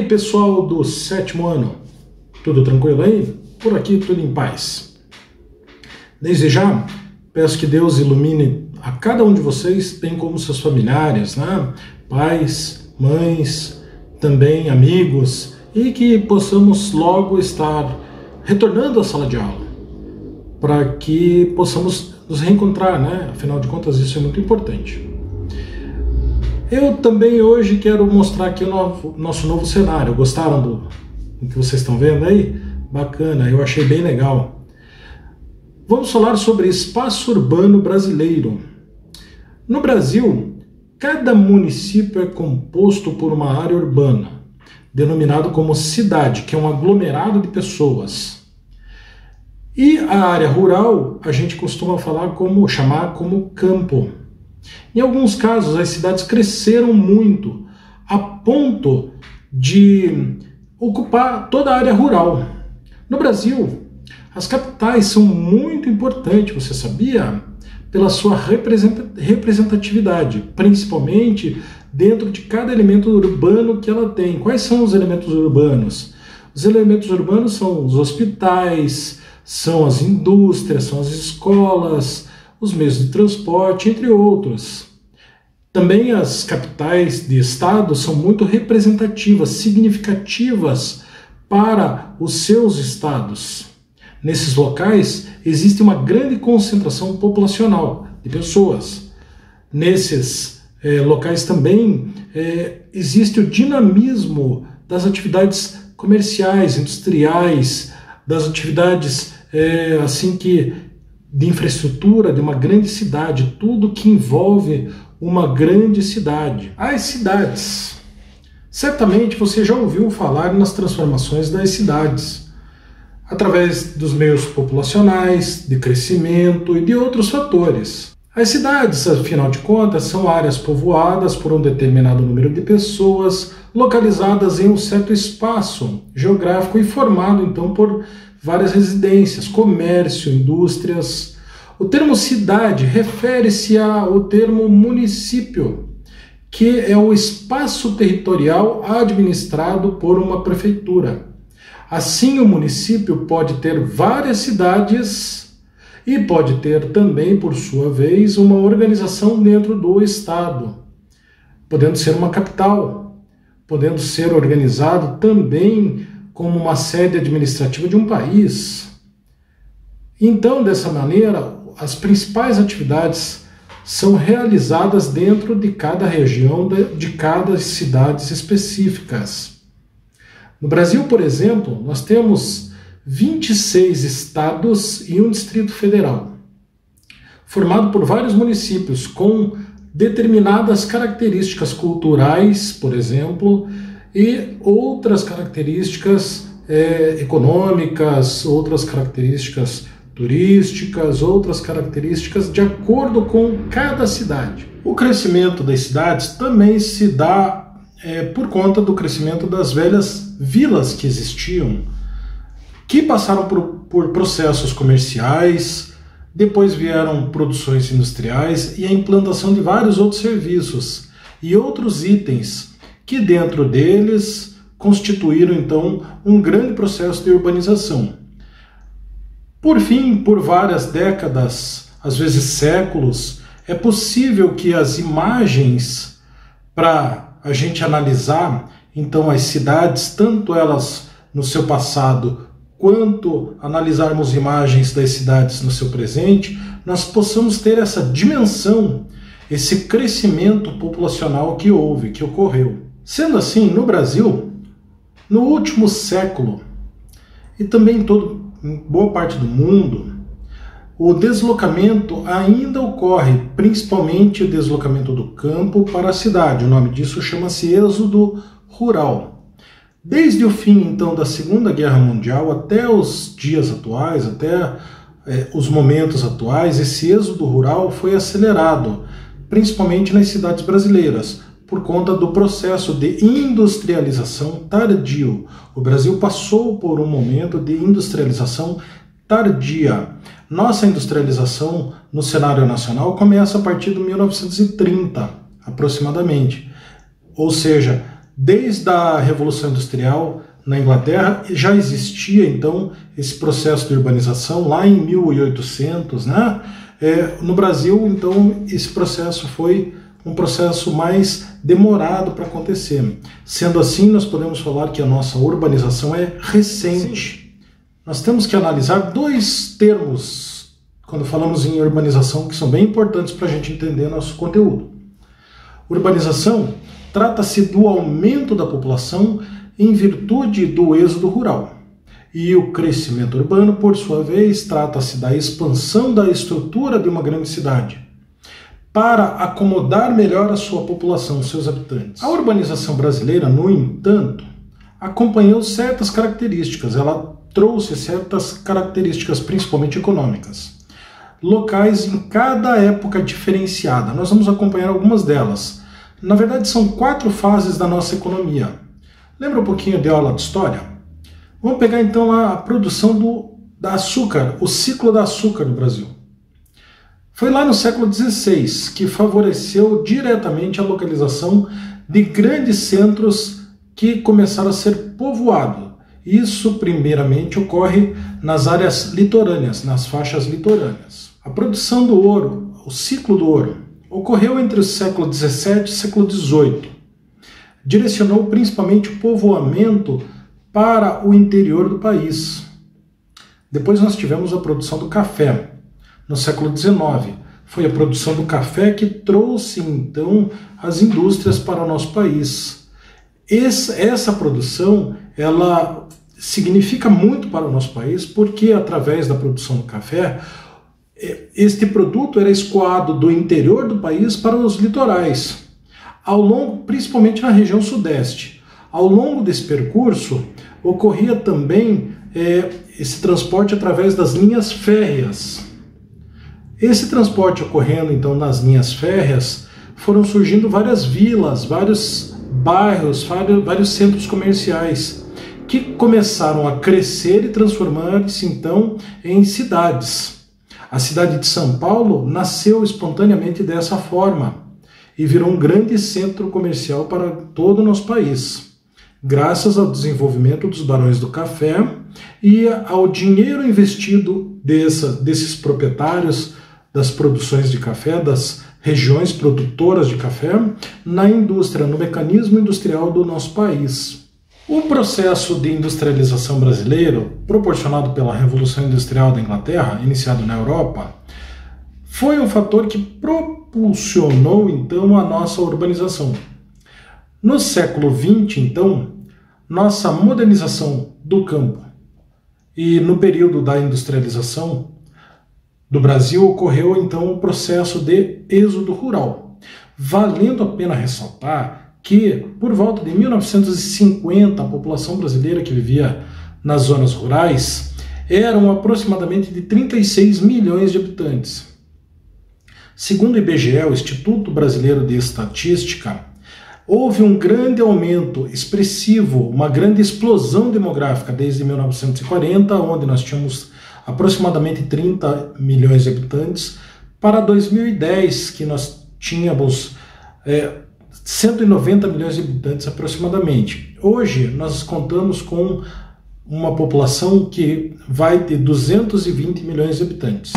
pessoal do 7º ano, tudo tranquilo aí? Por aqui tudo em paz. Desde já, peço que Deus ilumine a cada um de vocês, bem como seus familiares, né? Pais, mães, também amigos, e que possamos logo estar retornando à sala de aula, para que possamos nos reencontrar, né? Afinal de contas, isso é muito importante. Eu também hoje quero mostrar aqui o nosso novo cenário. Gostaram do que vocês estão vendo aí? Bacana, eu achei bem legal. Vamos falar sobre espaço urbano brasileiro. No Brasil, cada município é composto por uma área urbana, denominado como cidade, que é um aglomerado de pessoas. E a área rural, a gente costuma chamar como campo. Em alguns casos, as cidades cresceram muito, a ponto de ocupar toda a área rural. No Brasil, as capitais são muito importantes, você sabia? Pela sua representatividade, principalmente dentro de cada elemento urbano que ela tem. Quais são os elementos urbanos? Os elementos urbanos são os hospitais, são as indústrias, são as escolas, os meios de transporte, entre outros. Também as capitais de estado são muito representativas, significativas para os seus estados. Nesses locais existe uma grande concentração populacional de pessoas. Nesses locais também existe o dinamismo das atividades comerciais, industriais, das atividades de infraestrutura de uma grande cidade, tudo que envolve uma grande cidade. As cidades. Certamente você já ouviu falar nas transformações das cidades, através dos meios populacionais, de crescimento e de outros fatores. As cidades, afinal de contas, são áreas povoadas por um determinado número de pessoas, localizadas em um certo espaço geográfico e formado, então, por várias residências, comércio, indústrias. O termo cidade refere-se ao termo município, que é o espaço territorial administrado por uma prefeitura. Assim, o município pode ter várias cidades e pode ter também, por sua vez, uma organização dentro do estado, podendo ser uma capital, podendo ser organizado também como uma sede administrativa de um país. Então, dessa maneira, as principais atividades são realizadas dentro de cada região, de cada cidades específicas. No Brasil, por exemplo, nós temos 26 estados e um Distrito Federal, formado por vários municípios com determinadas características culturais, por exemplo, e outras características econômicas, outras características turísticas, outras características de acordo com cada cidade. O crescimento das cidades também se dá por conta do crescimento das velhas vilas que existiam, que passaram por processos comerciais, depois vieram produções industriais e a implantação de vários outros serviços e outros itens que dentro deles constituíram então um grande processo de urbanização. Por fim, por várias décadas, às vezes séculos, é possível que as imagens, para a gente analisar então as cidades, tanto elas no seu passado, quanto analisarmos imagens das cidades no seu presente, nós possamos ter essa dimensão, esse crescimento populacional que ocorreu. Sendo assim, no Brasil, no último século, e também em boa parte do mundo, o deslocamento ainda ocorre, principalmente o deslocamento do campo para a cidade. O nome disso chama-se êxodo rural. Desde o fim, então, da Segunda Guerra Mundial até os dias atuais, até os momentos atuais, esse êxodo rural foi acelerado, principalmente nas cidades brasileiras, por conta do processo de industrialização tardio. O Brasil passou por um momento de industrialização tardia. Nossa industrialização no cenário nacional começa a partir de 1930, aproximadamente. Ou seja, Desde a Revolução Industrial na Inglaterra já existia então esse processo de urbanização lá em 1800, né? No Brasil, então, esse processo foi um processo mais demorado para acontecer. Sendo assim, nós podemos falar que a nossa urbanização é recente. Sim. Nós temos que analisar dois termos quando falamos em urbanização que são bem importantes para a gente entender nosso conteúdo. Urbanização trata-se do aumento da população em virtude do êxodo rural. E o crescimento urbano, por sua vez, trata-se da expansão da estrutura de uma grande cidade, para acomodar melhor a sua população, seus habitantes. A urbanização brasileira, no entanto, acompanhou certas características, ela trouxe certas características, principalmente econômicas, locais em cada época diferenciada. Nós vamos acompanhar algumas delas. Na verdade, são 4 fases da nossa economia. Lembra um pouquinho de aula de história? Vamos pegar então a produção da açúcar, o ciclo da açúcar no Brasil. Foi lá no século XVI que favoreceu diretamente a localização de grandes centros que começaram a ser povoados. Isso, primeiramente, ocorre nas áreas litorâneas, nas faixas litorâneas. A produção do ouro, o ciclo do ouro, ocorreu entre o século XVII e o século XVIII. Direcionou principalmente o povoamento para o interior do país. Depois nós tivemos a produção do café. No século XIX, foi a produção do café que trouxe, então, as indústrias para o nosso país. Essa produção, ela significa muito para o nosso país, porque, através da produção do café, este produto era escoado do interior do país para os litorais, principalmente na região sudeste. Ao longo desse percurso, ocorria também esse transporte através das linhas férreas. Esse transporte ocorrendo, então, nas linhas férreas, foram surgindo várias vilas, vários bairros, vários centros comerciais, que começaram a crescer e transformar-se, então, em cidades. A cidade de São Paulo nasceu espontaneamente dessa forma e virou um grande centro comercial para todo o nosso país, graças ao desenvolvimento dos barões do café e ao dinheiro investido desses proprietários das produções de café, das regiões produtoras de café, na indústria, no mecanismo industrial do nosso país. O processo de industrialização brasileiro, proporcionado pela Revolução Industrial da Inglaterra, iniciado na Europa, foi um fator que propulsionou, então, a nossa urbanização. No século XX, então, nossa modernização do campo e no período da industrialização do Brasil ocorreu, então, o processo de êxodo rural. Valendo a pena ressaltar que, por volta de 1950, a população brasileira que vivia nas zonas rurais eram aproximadamente de 36 milhões de habitantes. Segundo o IBGE, o Instituto Brasileiro de Estatística, houve um grande aumento expressivo, uma grande explosão demográfica desde 1940, onde nós tínhamos aproximadamente 30 milhões de habitantes, para 2010, que nós tínhamos 190 milhões de habitantes aproximadamente. Hoje, nós contamos com uma população que vai ter 220 milhões de habitantes.